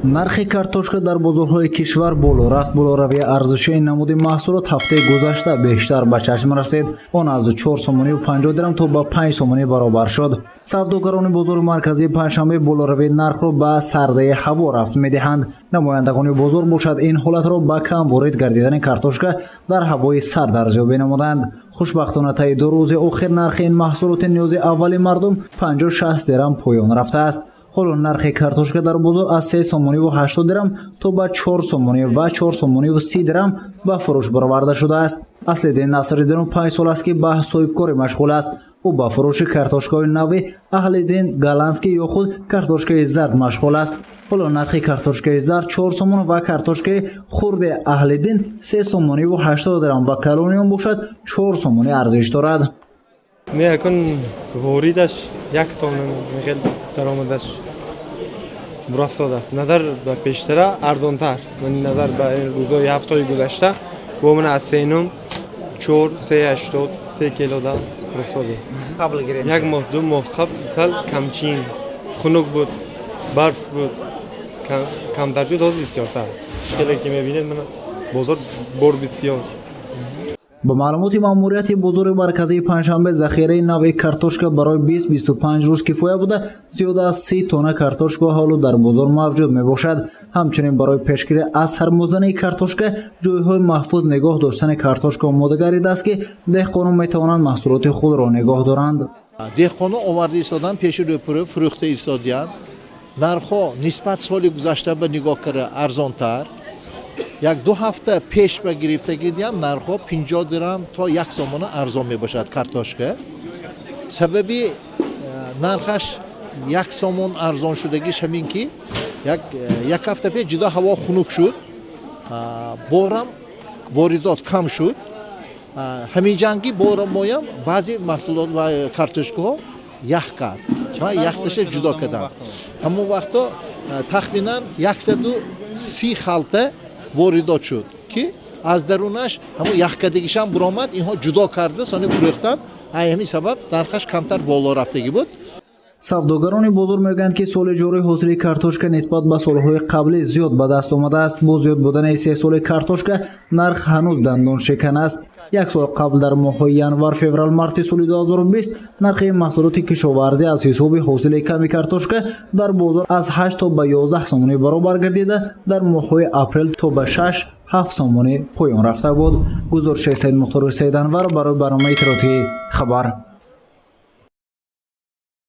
нархи картошка дар бозорҳои кишвар боло рафт. Болоравии арзиши ин намуди маҳсулот ҳафтаи гузашта бештар ба чашм расид. Он аз 4 сомонӣ ва 50 дирам то ба 5 сомонӣ баробар шуд. Савдогарони бозори марказии Панҷшанбе болоравии нархро ба сардаи ҳаво рафт медиҳанд. Намояндагони бозор бошад ин ҳолатро ба кам ворид гардидани картошка дар ҳавои сард арзёбӣ намуданд. Хушбахтона таи 2 рӯзи охир нархи ин маҳсулоти ниёзи аввали мардум 50-60 дирам поён рафтааст. ҳоло нархи картошка дар бозор аз 3 сомонӣ ва 80 дирам то ба 4 сомонӣ ва 4 сомонӣ ва 30 дирам ба фурӯш бароварда шудааст. Аслиддин Насриддинов 5 сол аст ки ба соҳибкорӣ машғул аст. ӯ ба фурӯши картошкаҳои нави Аҳлиддин голландскӣ ё худ картошкаи зард машғул аст. ҳоло нархи картошкаи зард 4 сомон ва картошкаи хурди Аҳлиддин 3 сомонӣ ва 80 дирам ва калони он бошад 4 сомонӣ арзиш дорад. Якун воридаш 1 тонна мехел даромадаш бурафтод аст. Назар ба пештара арзонтар. Ман назар ба рӯзои ҳафтаи гузашта бо ман аз 3 4 380 3 килода фурӯхтоди. Қабл гирем. Як моҳ 2 моҳ қабл сал камчин хунук буд, барф буд. Камтар шуд, ҳозир бисёртар. Хеле ки мебинед ман бозор бор бисёр. ба маълумоти маъмурияти бозори марказии Панҷшанбе захираи нави картошка барои 20-25 рӯз кифоя буда зиёда аз 30 тонна картошка ҳоло дар бозор мавҷуд мебошад. ҳамчунин барои пешгирӣ аз сармозании картошка ҷойҳои маҳфуз нигоҳ доштани картошка омода гардидааст ки деҳқонон метавонанд маҳсулоти худро нигоҳ доранд. деҳқонон оварда истодан пеши рӯпурӯ фурӯхта истодиянд. нархҳо нисбат соли гузашта ба нигоҳ кара арзонтар. як 2 ҳафта пеш ба гирифтагӣ диям нархҳо 50 дирам то 1 сомона арзон мебошад картошка. сабаби нархаш 1 сомон арзон шудагиш ҳамин ки як ҳафта пеш ҷудо ҳаво хунук шуд, борам воридот кам шуд. ҳамин ҷанги борам моям баъзе маҳсулот ва картошкаҳо ях кард ва яхташа ҷудо кардам. ҳамон вақто тахминан 130 халта воридот шуд ки аз дарунаш ҳамон яхкадагишам буромад, инҳо ҷудо карда сони фурӯхтанд. ҳамин сабаб нархаш камтар боло рафтагӣ буд. савдогарони бозор мегӯянд ки соли ҷорӣ ҳосили картошка нисбат ба солҳои қаблӣ зиёд ба даст омадааст. бо зиёд будани 3 соли картошка нарх ҳанӯз дандон шикан аст. 1 сол қабл дар моҳҳои январ, феврал, марти соли 2020 нархи маҳсулоти кишоварзӣ аз ҳисоби ҳосили ками картошка дар бозор аз 8 то ба 11 сомонӣ баробар гардида дар моҳҳои апрел то ба 6-7 сомонӣ поён рафта буд. гузориши Саид Мухтори Саиданвар барои барномаи иттилоотии Хабар.